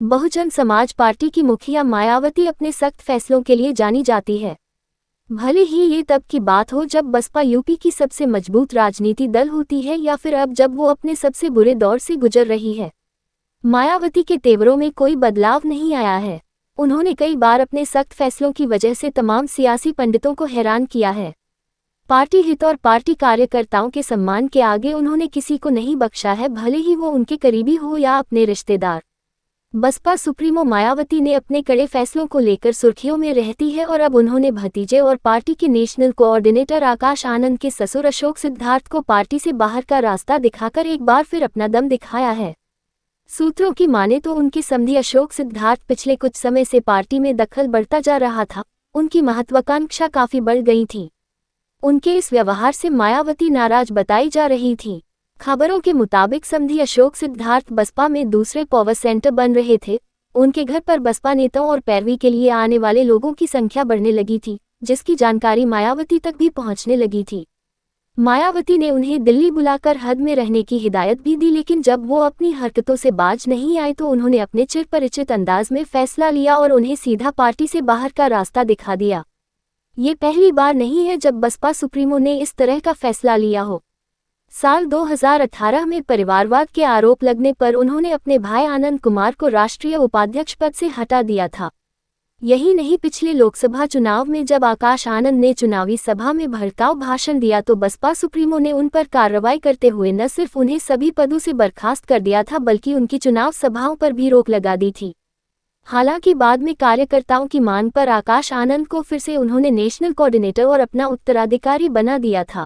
Bahujan Samaj party की मुखिया मायावती अपने सख्त फैसलों के लिए जानी जाती है। भले ही ये तब की बात हो जब बसपा यूपी की सबसे मजबूत राजनीति दल होती है या फिर अब जब वो अपने सबसे बुरे दौर से गुजर रही है। मायावती के तेवरों में कोई बदलाव नहीं आया है। उन्होंने कई बार अपने सख्त फैसलों की वजह से तमाम सियासी पंडितों को हैरान किया है। पार्टी हित और पार्टी कार्यकर्ताओं के सम्मान के आगे उन्होंने किसी को नहीं बख्शा है, भले ही वो उनके करीबी हो या अपने रिश्तेदार। बसपा सुप्रीमो मायावती ने अपने कड़े फैसलों को लेकर सुर्खियों में रहती है और अब उन्होंने भतीजे और पार्टी के नेशनल कोऑर्डिनेटर आकाश आनंद के ससुर अशोक सिद्धार्थ को पार्टी से बाहर का रास्ता दिखाकर एक बार फिर अपना दम दिखाया है। सूत्रों की माने तो उनके समधी अशोक सिद्धार्थ पिछले कुछ समय से पार्टी में दखल बढ़ता जा रहा था। उनकी महत्वाकांक्षा काफी बढ़ गई थी। उनके इस व्यवहार से मायावती नाराज बताई जा रही थी। खबरों के मुताबिक समधी अशोक सिद्धार्थ बसपा में दूसरे पावर सेंटर बन रहे थे। उनके घर पर बसपा नेताओं और पैरवी के लिए आने वाले लोगों की संख्या बढ़ने लगी थी, जिसकी जानकारी मायावती तक भी पहुंचने लगी थी। मायावती ने उन्हें दिल्ली बुलाकर हद में रहने की हिदायत भी दी, लेकिन जब वो अपनी हरकतों से बाज नहीं आए तो उन्होंने अपने चिरपरिचित अंदाज में फैसला लिया और उन्हें सीधा पार्टी से बाहर का रास्ता दिखा दिया। ये पहली बार नहीं है जब बसपा सुप्रीमो ने इस तरह का फैसला लिया हो। साल 2018 में परिवारवाद के आरोप लगने पर उन्होंने अपने भाई आनंद कुमार को राष्ट्रीय उपाध्यक्ष पद से हटा दिया था। यही नहीं, पिछले लोकसभा चुनाव में जब आकाश आनंद ने चुनावी सभा में भड़काऊ भाषण दिया तो बसपा सुप्रीमो ने उन पर कार्रवाई करते हुए न सिर्फ उन्हें सभी पदों से बर्खास्त कर दिया था, बल्कि उनकी चुनाव सभाओं पर भी रोक लगा दी थी। हालांकि बाद में कार्यकर्ताओं की मांग पर आकाश आनंद को फिर से उन्होंने नेशनल कोऑर्डिनेटर और अपना उत्तराधिकारी बना दिया था।